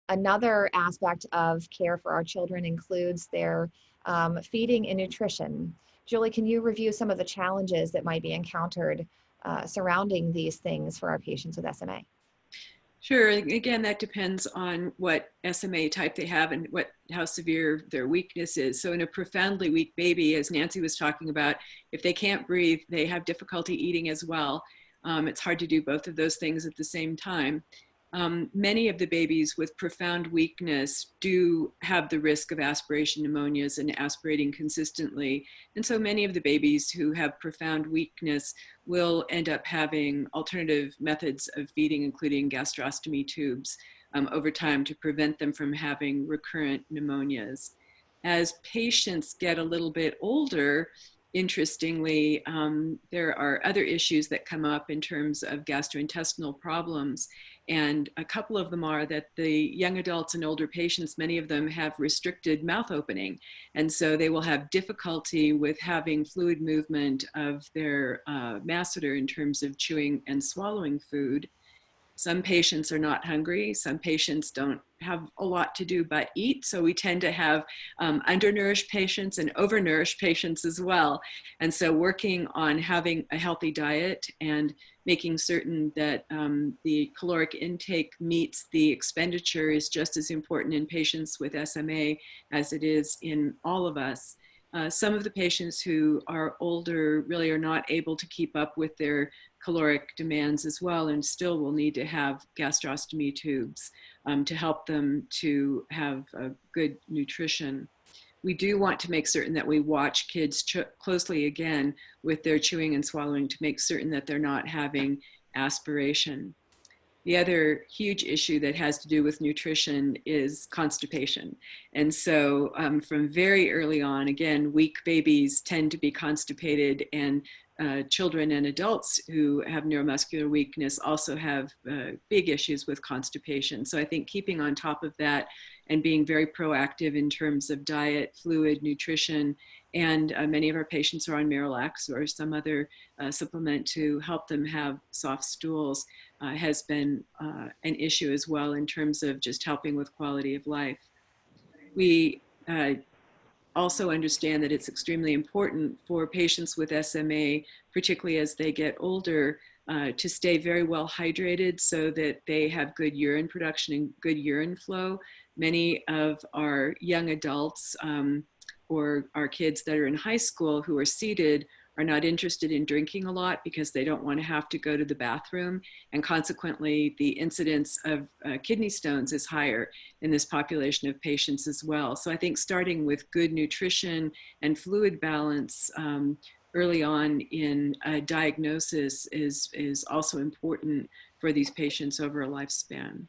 Another aspect of care for our children includes their feeding and nutrition. Julie, can you review some of the challenges that might be encountered surrounding these things for our patients with SMA? Sure. Again, that depends on what SMA type they have and how severe their weakness is. So in a profoundly weak baby, as Nancy was talking about, if they can't breathe, they have difficulty eating as well. It's hard to do both of those things at the same time. Many of the babies with profound weakness do have the risk of aspiration pneumonias and aspirating consistently. And so many of the babies who have profound weakness will end up having alternative methods of feeding, including gastrostomy tubes, over time to prevent them from having recurrent pneumonias. As patients get a little bit older, interestingly, there are other issues that come up in terms of gastrointestinal problems. And a couple of them are that the young adults and older patients, many of them have restricted mouth opening. And so they will have difficulty with having fluid movement of their masseter in terms of chewing and swallowing food. Some patients are not hungry. Some patients don't have a lot to do but eat. So we tend to have undernourished patients and overnourished patients as well. And so working on having a healthy diet and making certain that the caloric intake meets the expenditure is just as important in patients with SMA as it is in all of us. Some of the patients who are older really are not able to keep up with their caloric demands as well, and still will need to have gastrostomy tubes to help them to have a good nutrition. We do want to make certain that we watch kids closely again with their chewing and swallowing to make certain that they're not having aspiration. The other huge issue that has to do with nutrition is constipation. And so from very early on, again, weak babies tend to be constipated, and children and adults who have neuromuscular weakness also have big issues with constipation. So I think keeping on top of that and being very proactive in terms of diet, fluid, nutrition, and many of our patients are on Miralax or some other supplement to help them have soft stools has been an issue as well in terms of just helping with quality of life. We also understand that it's extremely important for patients with SMA, particularly as they get older, to stay very well hydrated so that they have good urine production and good urine flow. Many of our young adults or our kids that are in high school who are seated are not interested in drinking a lot because they don't want to have to go to the bathroom. And consequently, the incidence of kidney stones is higher in this population of patients as well. So I think starting with good nutrition and fluid balance early on in diagnosis is also important for these patients over a lifespan.